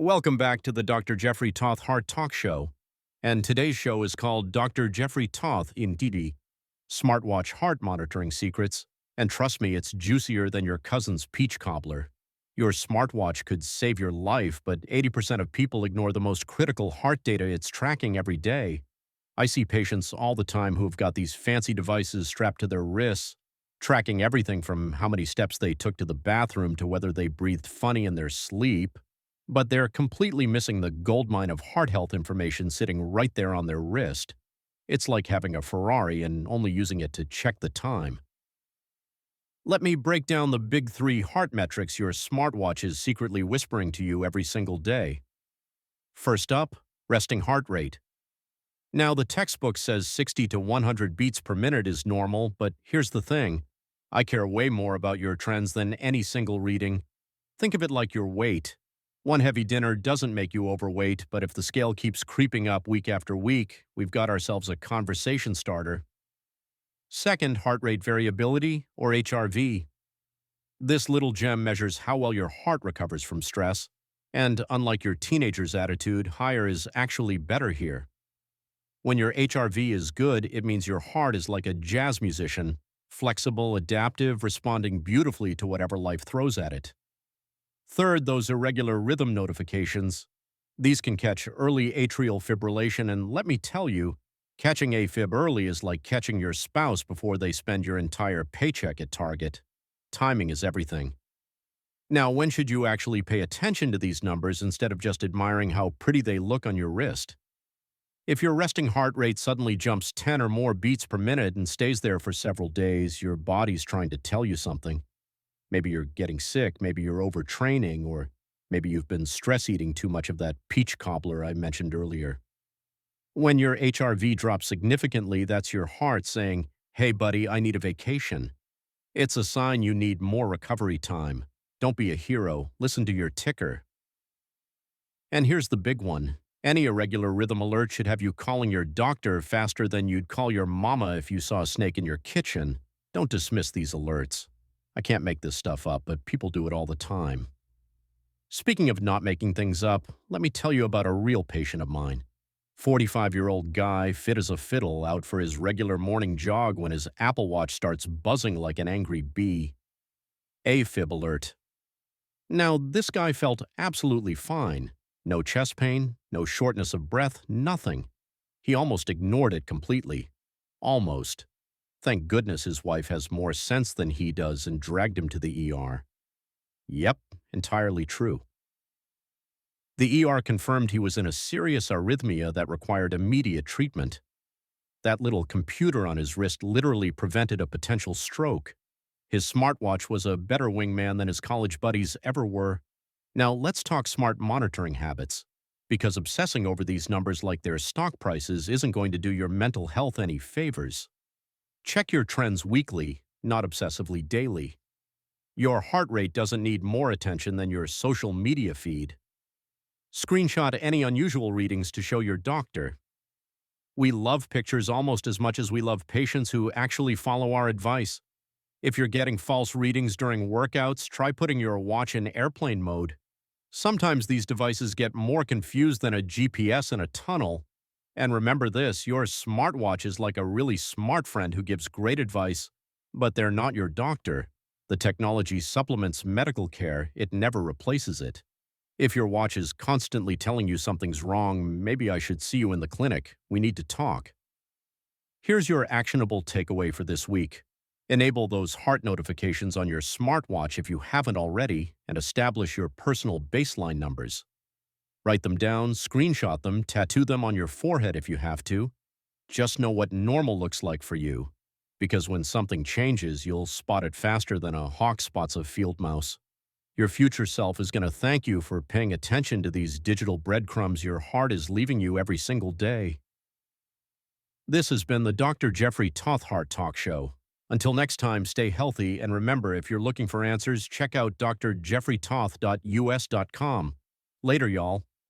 Welcome back to the Dr. Jeffrey Tauth Heart Talk Show. And today's show is called Dr. Jeffrey Tauth in Didi, Smartwatch Heart Monitoring Secrets. And trust me, it's juicier than your cousin's peach cobbler. Your smartwatch could save your life, but 80% of people ignore the most critical heart data it's tracking every day. I see patients all the time who've got these fancy devices strapped to their wrists, tracking everything from how many steps they took to the bathroom to whether they breathed funny in their sleep. But they're completely missing the goldmine of heart health information sitting right there on their wrist. It's like having a Ferrari and only using it to check the time. Let me break down the big three heart metrics your smartwatch is secretly whispering to you every single day. First up, resting heart rate. Now, the textbook says 60 to 100 beats per minute is normal, but here's the thing. I care way more about your trends than any single reading. Think of it like your weight. One heavy dinner doesn't make you overweight, but if the scale keeps creeping up week after week, we've got ourselves a conversation starter. Second, heart rate variability, or HRV. This little gem measures how well your heart recovers from stress, and unlike your teenager's attitude, higher is actually better here. When your HRV is good, it means your heart is like a jazz musician, flexible, adaptive, responding beautifully to whatever life throws at it. Third, those irregular rhythm notifications. These can catch early atrial fibrillation, and let me tell you, catching AFib early is like catching your spouse before they spend your entire paycheck at Target. Timing is everything. Now, when should you actually pay attention to these numbers instead of just admiring how pretty they look on your wrist? If your resting heart rate suddenly jumps 10 or more beats per minute and stays there for several days, your body's trying to tell you something. Maybe you're getting sick, maybe you're overtraining, or maybe you've been stress eating too much of that peach cobbler I mentioned earlier. When your HRV drops significantly, that's your heart saying, "Hey buddy, I need a vacation." It's a sign you need more recovery time. Don't be a hero, listen to your ticker. And here's the big one. Any irregular rhythm alert should have you calling your doctor faster than you'd call your mama if you saw a snake in your kitchen. Don't dismiss these alerts. I can't make this stuff up, but people do it all the time. Speaking of not making things up, let me tell you about a real patient of mine. 45-year-old guy, fit as a fiddle, out for his regular morning jog when his Apple Watch starts buzzing like an angry bee. AFib alert. Now, this guy felt absolutely fine. No chest pain, no shortness of breath, nothing. He almost ignored it completely. Almost. Thank goodness his wife has more sense than he does and dragged him to the ER. Yep, entirely true. The ER confirmed he was in a serious arrhythmia that required immediate treatment. That little computer on his wrist literally prevented a potential stroke. His smartwatch was a better wingman than his college buddies ever were. Now let's talk smart monitoring habits, because obsessing over these numbers like they're stock prices isn't going to do your mental health any favors. Check your trends weekly, not obsessively daily. Your heart rate doesn't need more attention than your social media feed. Screenshot any unusual readings to show your doctor. We love pictures almost as much as we love patients who actually follow our advice. If you're getting false readings during workouts, try putting your watch in airplane mode. Sometimes these devices get more confused than a GPS in a tunnel. And remember this, your smartwatch is like a really smart friend who gives great advice, but they're not your doctor. The technology supplements medical care, it never replaces it. If your watch is constantly telling you something's wrong, maybe I should see you in the clinic. We need to talk. Here's your actionable takeaway for this week. Enable those heart notifications on your smartwatch if you haven't already, and establish your personal baseline numbers. Write them down, screenshot them, tattoo them on your forehead if you have to. Just know what normal looks like for you, because when something changes, you'll spot it faster than a hawk spots a field mouse. Your future self is going to thank you for paying attention to these digital breadcrumbs your heart is leaving you every single day. This has been the Dr. Jeffrey Tauth Heart Talk Show. Until next time, stay healthy, and remember, if you're looking for answers, check out drjeffreytauth.us.com. Later, y'all.